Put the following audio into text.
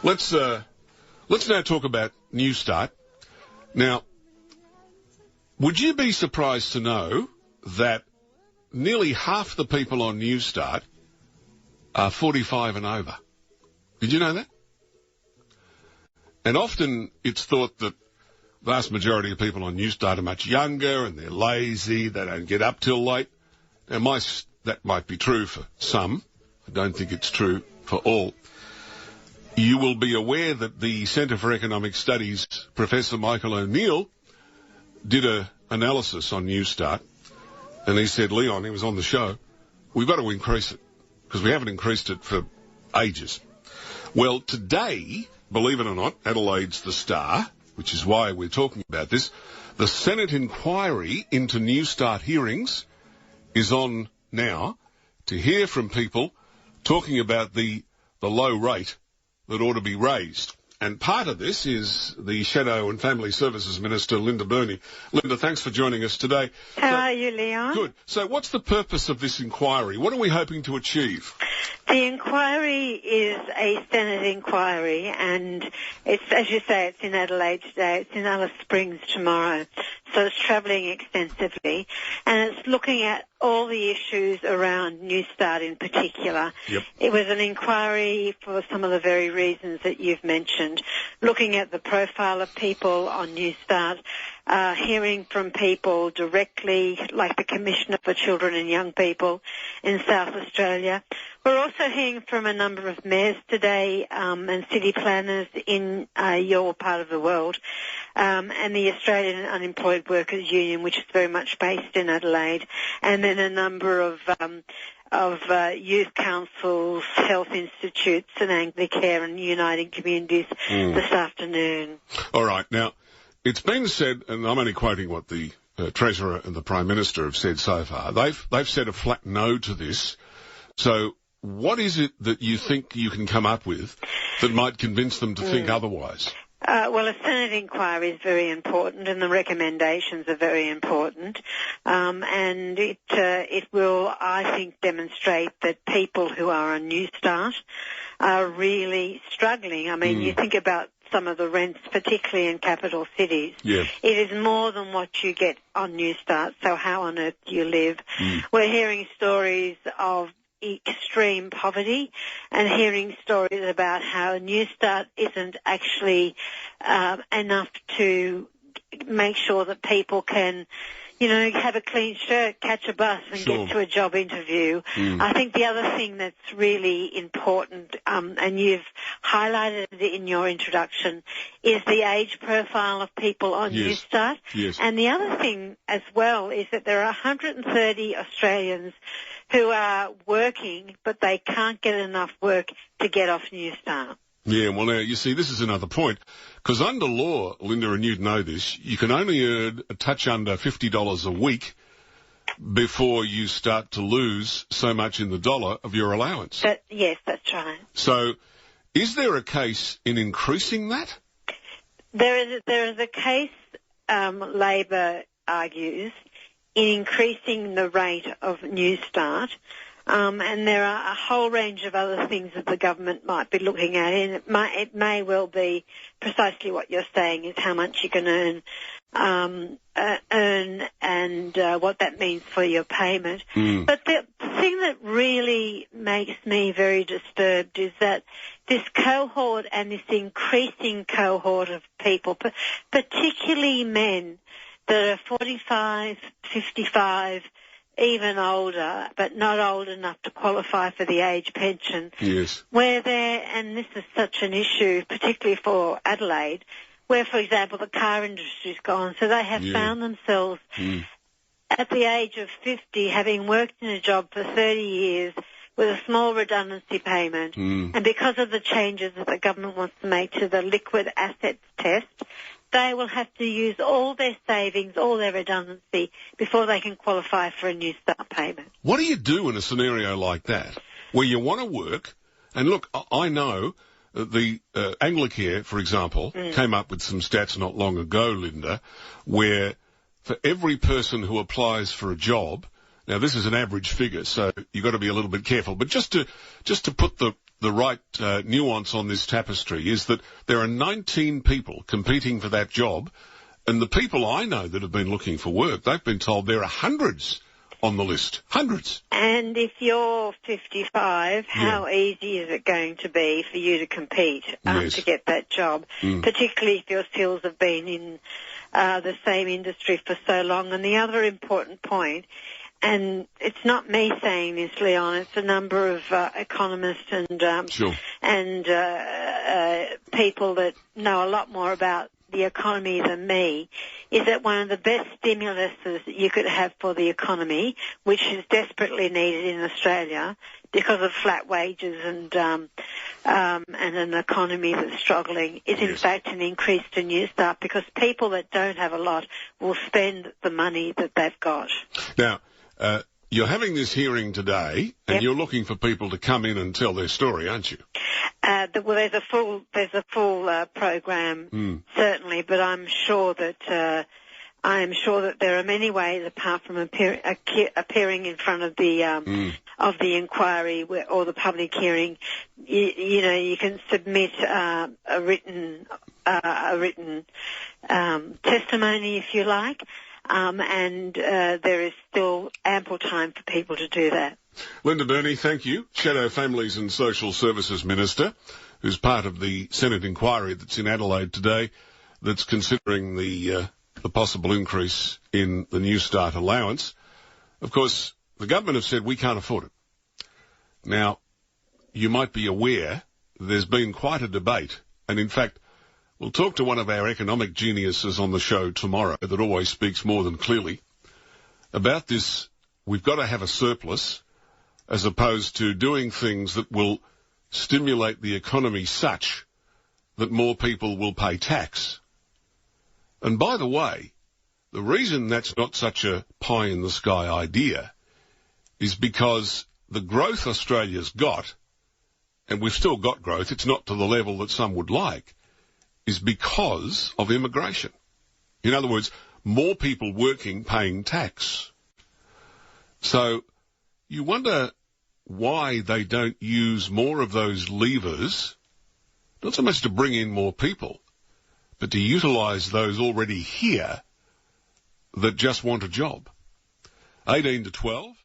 Let's now talk about Newstart. Now, would you be surprised to know that nearly half the people on Newstart are 45 and over? Did you know that? And often it's thought that the vast majority of people on Newstart are much younger and they're lazy, they don't get up till late. Now, that might be true for some. I don't think it's true for all. You will be aware that the Centre for Economic Studies, Professor Michael O'Neill, did an analysis on Newstart, and he said, Leon, he was on the show, we've got to increase it, because we haven't increased it for ages. Well, today, believe it or not, Adelaide's the star, which is why we're talking about this. The Senate inquiry into Newstart hearings is on now to hear from people talking about the low rate that ought to be raised. And part of this is the Shadow and Family Services Minister, Linda Burney. Linda, thanks for joining us today. How are you, Leon? Good. So what's the purpose of this inquiry? What are we hoping to achieve? The inquiry is a Senate inquiry, and it's, as you say, it's in Adelaide today. It's in Alice Springs tomorrow. So it's travelling extensively, and it's looking at all the issues around Newstart in particular. Yep. It was an inquiry for some of the very reasons that you've mentioned, looking at the profile of people on Newstart, hearing from people directly, like the Commissioner for Children and Young People in South Australia. We're also hearing from a number of mayors today and city planners in your part of the world, and the Australian Unemployed Workers Union, which is very much based in Adelaide, and then a number of youth councils, health institutes and Anglicare and Uniting Communities this afternoon. All right. Now, it's been said, and I'm only quoting what the Treasurer and the Prime Minister have said so far, they've said a flat no to this. So what is it that you think you can come up with that might convince them to think otherwise? Well, a Senate inquiry is very important, and the recommendations are very important, and it will, I think, demonstrate that people who are on Newstart are really struggling. I mean, you think about some of the rents, particularly in capital cities. Yeah. It is more than what you get on Newstart, so how on earth do you live? We're hearing stories of extreme poverty and hearing stories about how Newstart isn't actually enough to make sure that people can, have a clean shirt, catch a bus and get to a job interview. I think the other thing that's really important, and you've highlighted it in your introduction, is the age profile of people on Newstart. Yes. And the other thing as well is that there are 130 Australians who are working, but they can't get enough work to get off Newstart. Yeah, well, now, you see, this is another point. Because under law, Linda, and you'd know this, you can only earn a touch under $50 a week before you start to lose so much in the dollar of your allowance. Yes, that's right. So is there a case in increasing that? There is a case, Labor argues, in increasing the rate of Newstart, and there are a whole range of other things that the government might be looking at, and it may well be precisely what you're saying, is how much you can earn and what that means for your payment. But the thing that really makes me very disturbed is that this cohort and this increasing cohort of people, particularly men, that are 45, 55, even older, but not old enough to qualify for the age pension. Yes. Where and this is such an issue, particularly for Adelaide, where, for example, the car industry's gone, so they have found themselves at the age of 50, having worked in a job for 30 years, with a small redundancy payment, and because of the changes that the government wants to make to the liquid assets test, they will have to use all their savings, all their redundancy, before they can qualify for a Newstart payment. What do you do in a scenario like that, where you want to work? And look, I know the Anglicare, for example, came up with some stats not long ago, Linda, where for every person who applies for a job, now this is an average figure, so you've got to be a little bit careful, but just to put the the right nuance on this tapestry is that there are 19 people competing for that job, and the people I know that have been looking for work, they've been told there are hundreds on the list. Hundreds. And if you're 55, how easy is it going to be for you to compete to get that job, particularly if your skills have been in the same industry for so long? And the other important point, and it's not me saying this, Leon, it's a number of economists and people that know a lot more about the economy than me, is that one of the best stimuluses that you could have for the economy, which is desperately needed in Australia because of flat wages and an economy that's struggling, is in fact an increase to Newstart, because people that don't have a lot will spend the money that they've got. Now, you're having this hearing today, and you're looking for people to come in and tell their story, aren't you? Well, there's a full program, certainly, but I'm sure that there are many ways apart from appearing in front of the inquiry or the public hearing. You can submit a written testimony if you like. And there is still ample time for people to do that. Linda Burney, thank you. Shadow Families and Social Services Minister, who's part of the Senate inquiry that's in Adelaide today, that's considering the possible increase in the Newstart allowance. Of course, the government have said we can't afford it. Now, you might be aware there's been quite a debate, and in fact, we'll talk to one of our economic geniuses on the show tomorrow that always speaks more than clearly about this. We've got to have a surplus as opposed to doing things that will stimulate the economy such that more people will pay tax. And by the way, the reason that's not such a pie-in-the-sky idea is because the growth Australia's got, and we've still got growth, it's not to the level that some would like, is because of immigration. In other words, more people working, paying tax. So you wonder why they don't use more of those levers, not so much to bring in more people, but to utilise those already here that just want a job. 18 to 12.